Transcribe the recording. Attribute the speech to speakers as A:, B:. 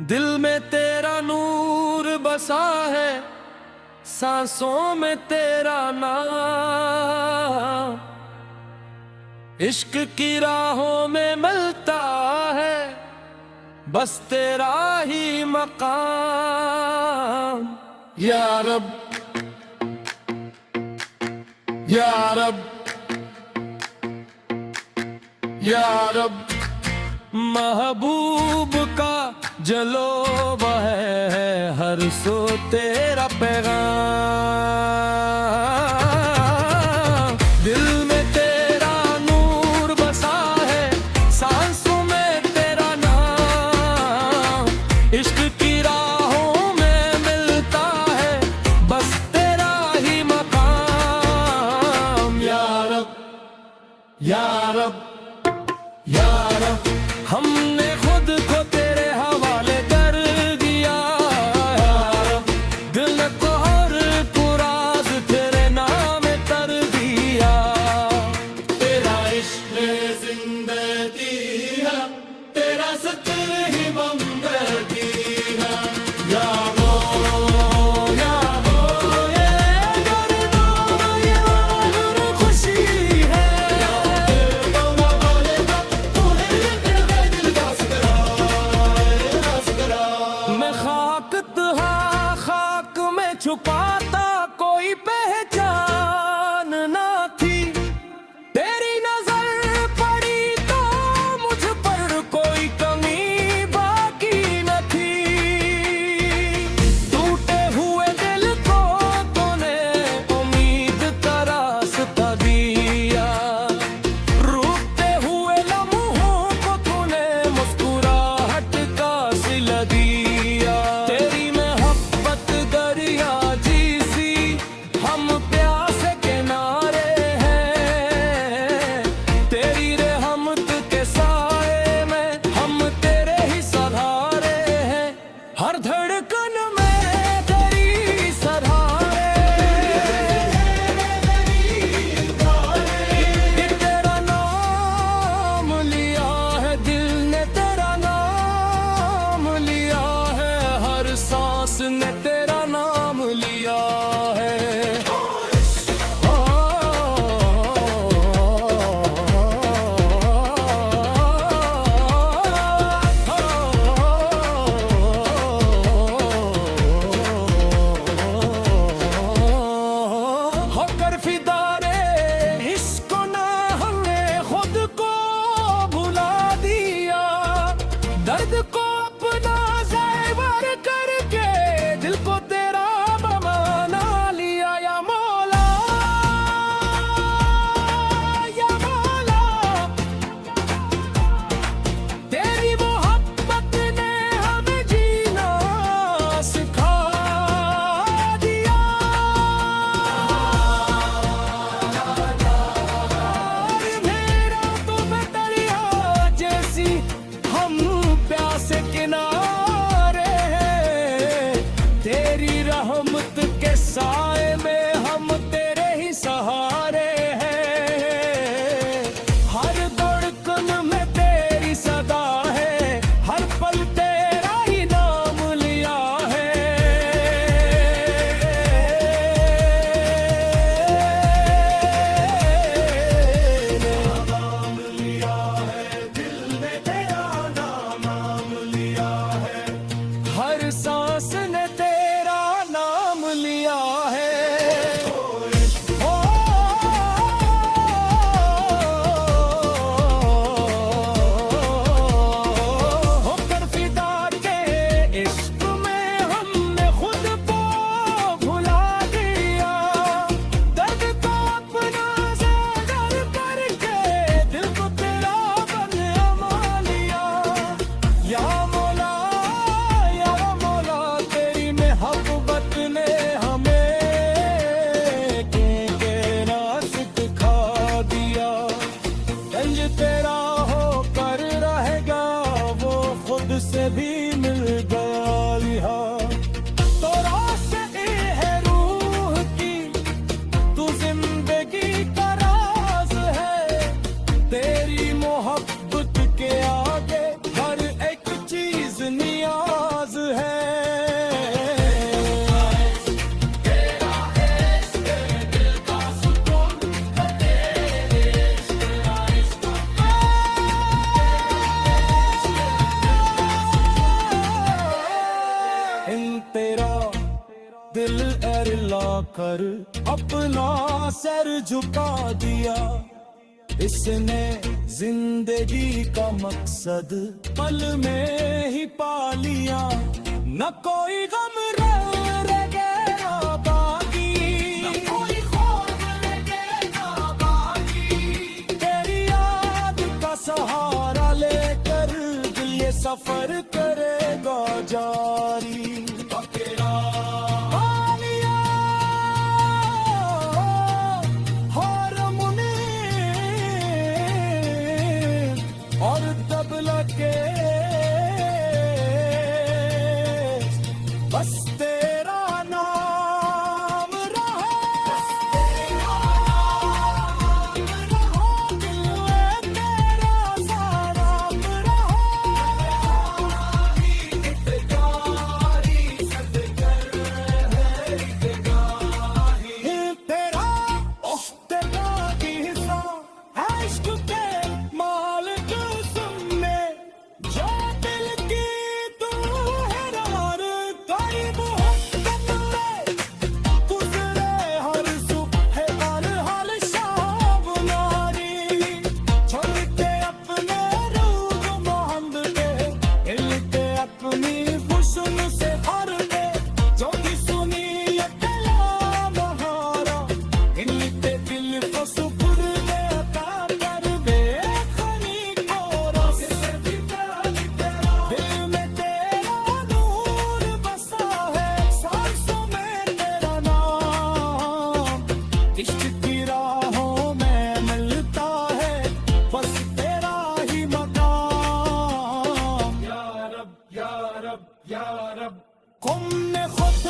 A: दिल में तेरा नूर बसा है, सांसों में तेरा नाम, इश्क की राहों में मिलता है बस तेरा ही मकाम। या रब या रब या रब, महबूब का जलोवा है हर सो तेरा पैगाम। दिल में तेरा नूर बसा है, सांसों में तेरा नाम, इश्क की राहों में मिलता है बस तेरा ही मकाम। या रब या रब या रब, हमने खुद को तेरे हवाले कर दिया। या रब, दिल को हर कुराज तेरे नाम कर दिया। तेरा इश्क जिंदगी है, तेरा सत्तर ही बंदगी है। या वो या वो ये करना ये और खुशी है। खाक में छुपाता कोई पहचान ना थी, तेरी नजर पड़ी तो मुझ पर कोई कमी बाकी न थी। टूटे हुए दिल को तूने उम्मीद का रास्ता दिया, रूठते हुए लम्हों को तूने मुस्कुराहट का सिला दिया। तेरी दरिया जीसी हम प्यासे किनारे हैं, तेरी रहमत के साए में हम तेरे ही सहारे हैं। हर धड़कन में तेरी सहारे, तेरा नाम लिया है दिल ने, तेरा नाम लिया है हर सांस ने तेरा नाम लिया है। होकर फिदारे इसको ना हमने खुद को भुला दिया, दर्द को अपना ज़ैवर करके दिल को तेरा बना लिया। या मौला या मौला, तेरी मोहब्बत ने हमें जीना सिखा दिया। मेरा तो दरिया जैसी हम प्यासे खुद से भी मिल गया लिहाज। तो रोशनी है रूह की, तू जिंदगी का राज है, तेरी मोहब्बत के आगे हर एक चीज नियाज है। तेरा दिल अरला कर अपना सर झुका दिया, इसने जिंदगी का मकसद पल में ही पा लिया। न कोई गम रह गया बाकी, न कोई खौफ रह गया बाकी, तेरी याद का सहारा लेकर दिल ये सफर करेगा जारी। और तबला के बस तेरा नाम रहा, दिल में तेरा साराम तेरा तेरा की हिस्सा है इश्क के मालिक, इश्क की राहों में मिलता है बस तेरा ही मकाम। या रब या रब या रब, कुम ने खुद